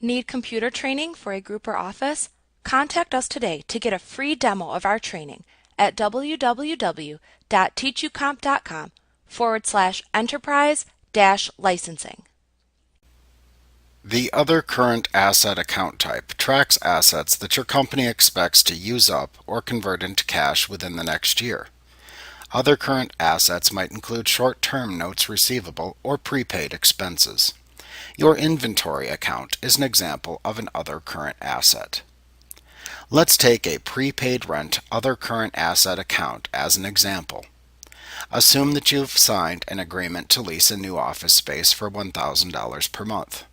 Need computer training for a group or office? Contact us today to get a free demo of our training at www.teachucomp.com/enterprise-licensing. The other current asset account type tracks assets that your company expects to use up or convert into cash within the next year. Other current assets might include short-term notes receivable or prepaid expenses. Your inventory account is an example of an other current asset. Let's take a prepaid rent other current asset account as an example. Assume that you've signed an agreement to lease a new office space for $1,000 per month.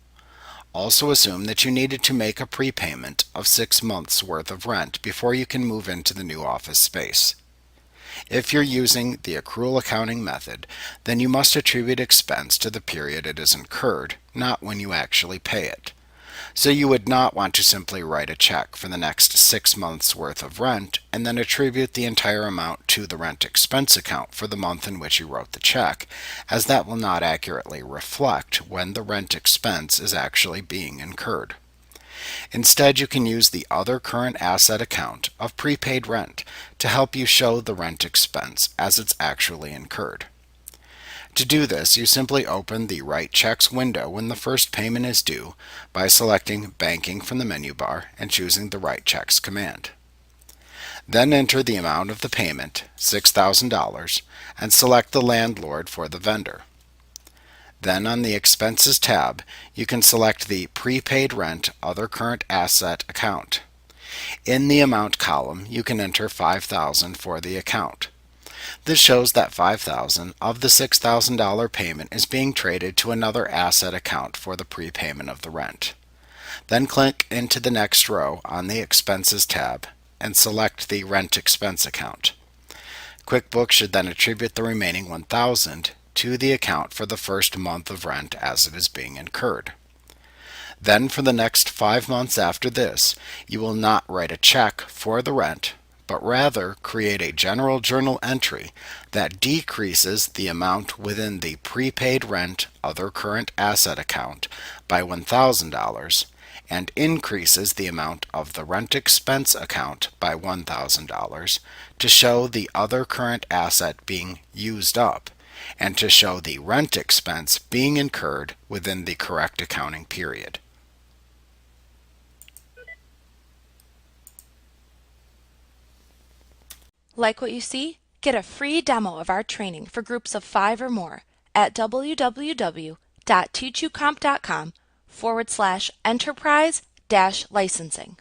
Also assume that you needed to make a prepayment of 6 months' worth of rent before you can move into the new office space. If you're using the accrual accounting method, then you must attribute expense to the period it is incurred, not when you actually pay it. So you would not want to simply write a check for the next 6 months' worth of rent and then attribute the entire amount to the rent expense account for the month in which you wrote the check, as that will not accurately reflect when the rent expense is actually being incurred. Instead, you can use the other current asset account of prepaid rent to help you show the rent expense as it's actually incurred. To do this, you simply open the Write Checks window when the first payment is due by selecting Banking from the menu bar and choosing the Write Checks command. Then enter the amount of the payment, $6,000, and select the landlord for the vendor. Then on the Expenses tab, you can select the Prepaid Rent Other Current Asset account. In the Amount column, you can enter $5,000 for the account. This shows that $5,000 of the $6,000 payment is being traded to another asset account for the prepayment of the rent. Then click into the next row on the Expenses tab and select the Rent Expense account. Quickbooks should then attribute the remaining $1,000 to the account for the first month of rent as it is being incurred. Then for the next 5 months after this, you will not write a check for the rent, but rather create a general journal entry that decreases the amount within the prepaid rent other current asset account by $1,000 and increases the amount of the rent expense account by $1,000 to show the other current asset being used up and to show the rent expense being incurred within the correct accounting period. Like what you see? Get a free demo of our training for groups of 5 or more at www.teachucomp.com/enterprise-licensing.